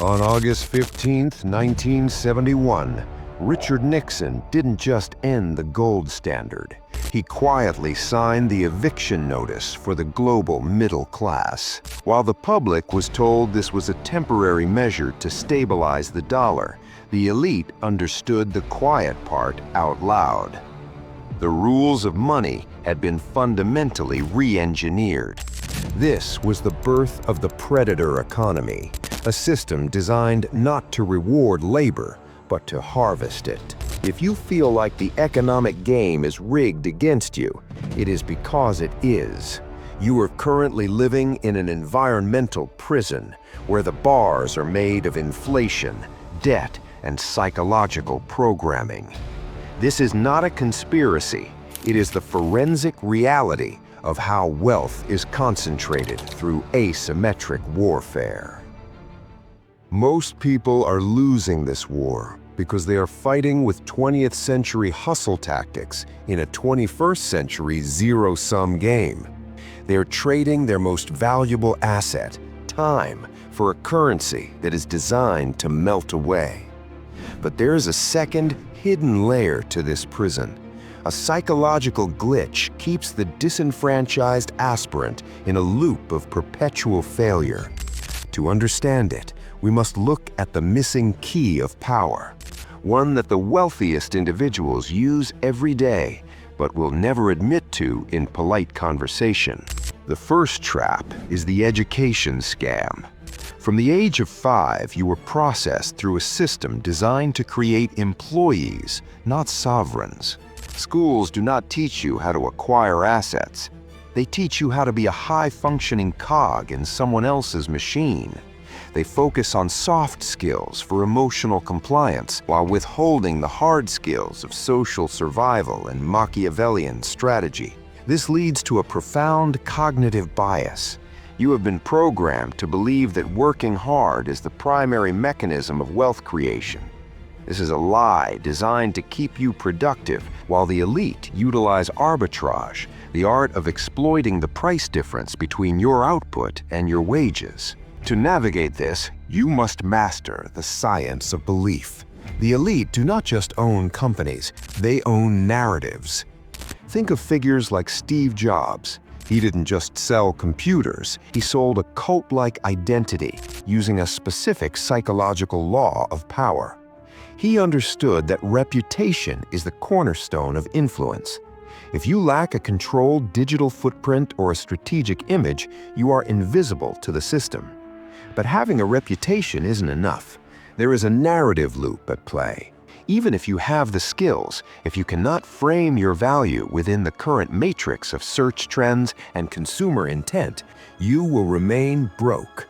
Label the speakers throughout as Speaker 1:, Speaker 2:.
Speaker 1: On August 15, 1971, Richard Nixon didn't just end the gold standard. He quietly signed the eviction notice for the global middle class. While the public was told this was a temporary measure to stabilize the dollar, the elite understood the quiet part out loud. The rules of money had been fundamentally re-engineered. This was the birth of the predator economy, a system designed not to reward labor, but to harvest it. If you feel like the economic game is rigged against you, it is because it is. You are currently living in an environmental prison where the bars are made of inflation, debt, and psychological programming. This is not a conspiracy. It is the forensic reality of how wealth is concentrated through asymmetric warfare. Most people are losing this war because they are fighting with 20th century hustle tactics in a 21st century zero-sum game. They are trading their most valuable asset, time, for a currency that is designed to melt away. But there is a second, hidden layer to this prison. A psychological glitch keeps the disenfranchised aspirant in a loop of perpetual failure. To understand it, we must look at the missing key of power, one that the wealthiest individuals use every day, but will never admit to in polite conversation. The first trap is the education scam. From the age of 5, you were processed through a system designed to create employees, not sovereigns. Schools do not teach you how to acquire assets. They teach you how to be a high-functioning cog in someone else's machine. They focus on soft skills for emotional compliance while withholding the hard skills of social survival and Machiavellian strategy. This leads to a profound cognitive bias. You have been programmed to believe that working hard is the primary mechanism of wealth creation. This is a lie designed to keep you productive, while the elite utilize arbitrage, the art of exploiting the price difference between your output and your wages. To navigate this, you must master the science of belief. The elite do not just own companies, they own narratives. Think of figures like Steve Jobs. He didn't just sell computers, he sold a cult-like identity using a specific psychological law of power. He understood that reputation is the cornerstone of influence. If you lack a controlled digital footprint or a strategic image, you are invisible to the system. But having a reputation isn't enough. There is a narrative loop at play. Even if you have the skills, if you cannot frame your value within the current matrix of search trends and consumer intent, you will remain broke.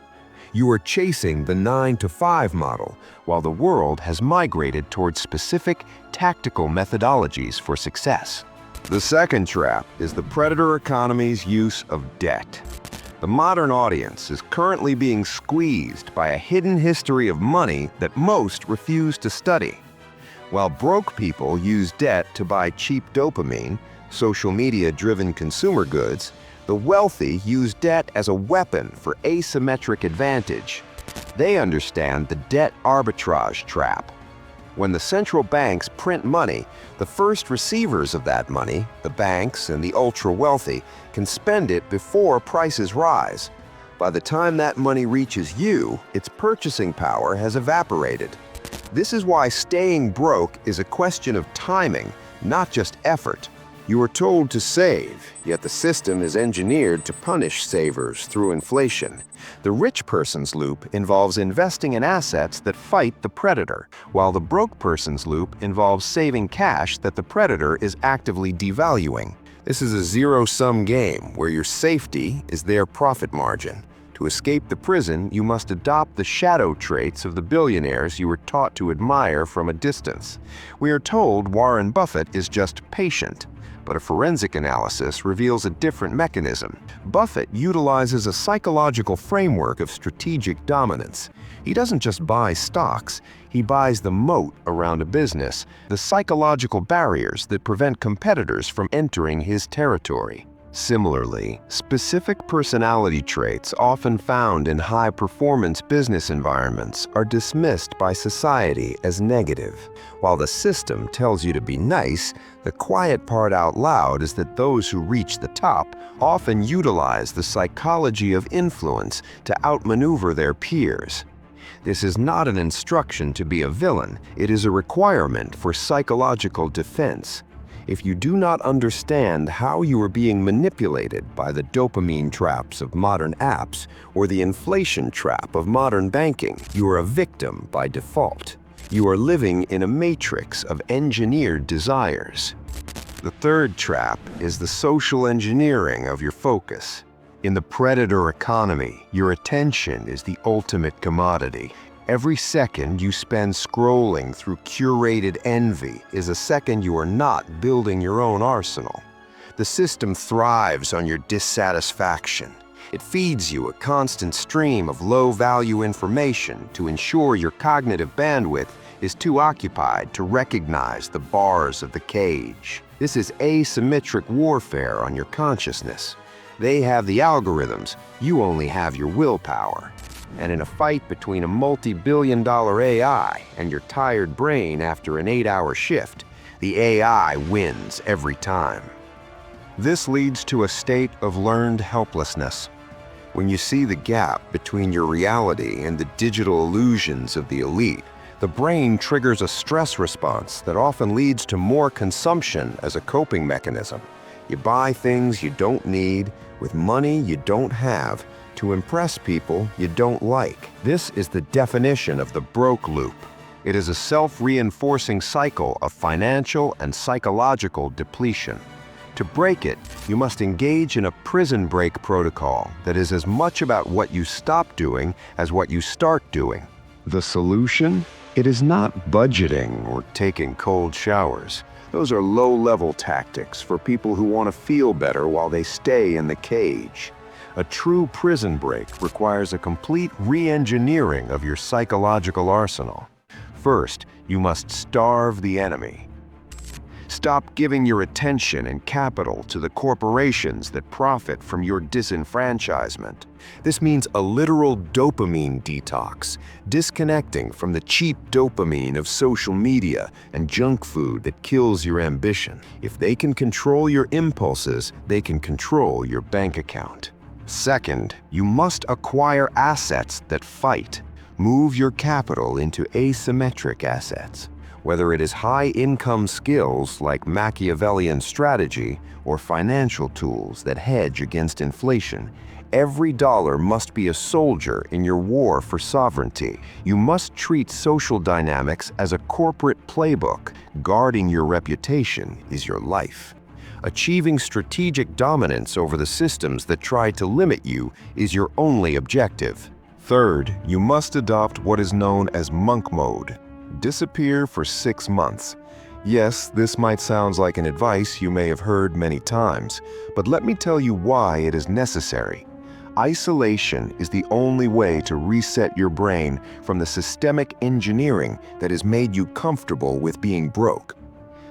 Speaker 1: You are chasing the 9-to-5 model, while the world has migrated towards specific, tactical methodologies for success. The second trap is the predator economy's use of debt. The modern audience is currently being squeezed by a hidden history of money that most refuse to study. While broke people use debt to buy cheap dopamine, social media-driven consumer goods, the wealthy use debt as a weapon for asymmetric advantage. They understand the debt arbitrage trap. When the central banks print money, the first receivers of that money, the banks and the ultra-wealthy, can spend it before prices rise. By the time that money reaches you, its purchasing power has evaporated. This is why staying broke is a question of timing, not just effort. You are told to save, yet the system is engineered to punish savers through inflation. The rich person's loop involves investing in assets that fight the predator, while the broke person's loop involves saving cash that the predator is actively devaluing. This is a zero-sum game where your safety is their profit margin. To escape the prison, you must adopt the shadow traits of the billionaires you were taught to admire from a distance. We are told Warren Buffett is just patient, but a forensic analysis reveals a different mechanism. Buffett utilizes a psychological framework of strategic dominance. He doesn't just buy stocks, he buys the moat around a business, the psychological barriers that prevent competitors from entering his territory. Similarly, specific personality traits often found in high-performance business environments are dismissed by society as negative. While the system tells you to be nice, the quiet part out loud is that those who reach the top often utilize the psychology of influence to outmaneuver their peers. This is not an instruction to be a villain, it is a requirement for psychological defense. If you do not understand how you are being manipulated by the dopamine traps of modern apps or the inflation trap of modern banking, you are a victim by default. You are living in a matrix of engineered desires. The third trap is the social engineering of your focus. In the predator economy, your attention is the ultimate commodity. Every second you spend scrolling through curated envy is a second you are not building your own arsenal. The system thrives on your dissatisfaction. It feeds you a constant stream of low-value information to ensure your cognitive bandwidth is too occupied to recognize the bars of the cage. This is asymmetric warfare on your consciousness. They have the algorithms, you only have your willpower. And in a fight between a multi-billion-dollar AI and your tired brain after an 8-hour shift, the AI wins every time. This leads to a state of learned helplessness. When you see the gap between your reality and the digital illusions of the elite, the brain triggers a stress response that often leads to more consumption as a coping mechanism. You buy things you don't need with money you don't have to impress people you don't like. This is the definition of the broke loop. It is a self-reinforcing cycle of financial and psychological depletion. To break it, you must engage in a prison break protocol that is as much about what you stop doing as what you start doing. The solution? It is not budgeting or taking cold showers. Those are low-level tactics for people who want to feel better while they stay in the cage. A true prison break requires a complete re-engineering of your psychological arsenal. First, you must starve the enemy. Stop giving your attention and capital to the corporations that profit from your disenfranchisement. This means a literal dopamine detox, disconnecting from the cheap dopamine of social media and junk food that kills your ambition. If they can control your impulses, they can control your bank account. Second, you must acquire assets that fight. Move your capital into asymmetric assets. Whether it is high-income skills like Machiavellian strategy or financial tools that hedge against inflation, every dollar must be a soldier in your war for sovereignty. You must treat social dynamics as a corporate playbook. Guarding your reputation is your life. Achieving strategic dominance over the systems that try to limit you is your only objective. Third, you must adopt what is known as monk mode. Disappear for 6 months. Yes, this might sound like an advice you may have heard many times, but let me tell you why it is necessary. Isolation is the only way to reset your brain from the systemic engineering that has made you comfortable with being broke.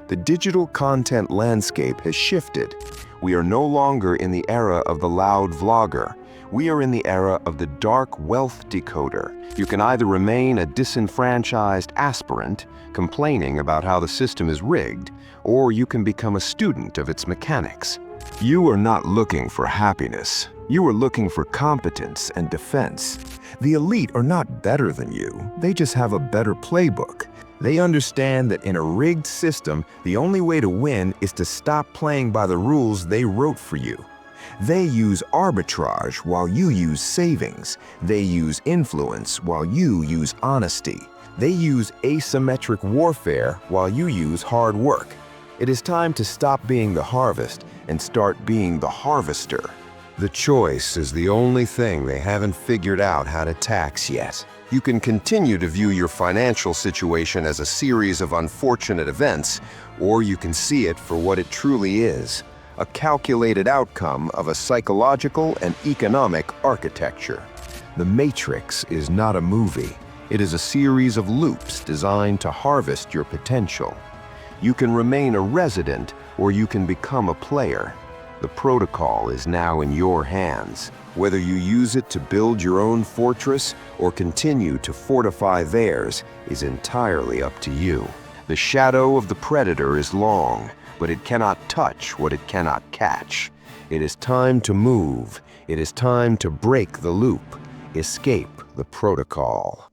Speaker 1: The digital content landscape has shifted. We are no longer in the era of the loud vlogger. We are in the era of the dark wealth decoder. You can either remain a disenfranchised aspirant, complaining about how the system is rigged, or you can become a student of its mechanics. You are not looking for happiness. You are looking for competence and defense. The elite are not better than you. They just have a better playbook. They understand that in a rigged system, the only way to win is to stop playing by the rules they wrote for you. They use arbitrage while you use savings. They use influence while you use honesty. They use asymmetric warfare while you use hard work. It is time to stop being the harvest and start being the harvester. The choice is the only thing they haven't figured out how to tax yet. You can continue to view your financial situation as a series of unfortunate events, or you can see it for what it truly is. A calculated outcome of a psychological and economic architecture. The Matrix is not a movie. It is a series of loops designed to harvest your potential. You can remain a resident, or you can become a player. The protocol is now in your hands. Whether you use it to build your own fortress or continue to fortify theirs is entirely up to you. The shadow of the predator is long, but it cannot touch what it cannot catch. It is time to move. It is time to break the loop. Escape the protocol.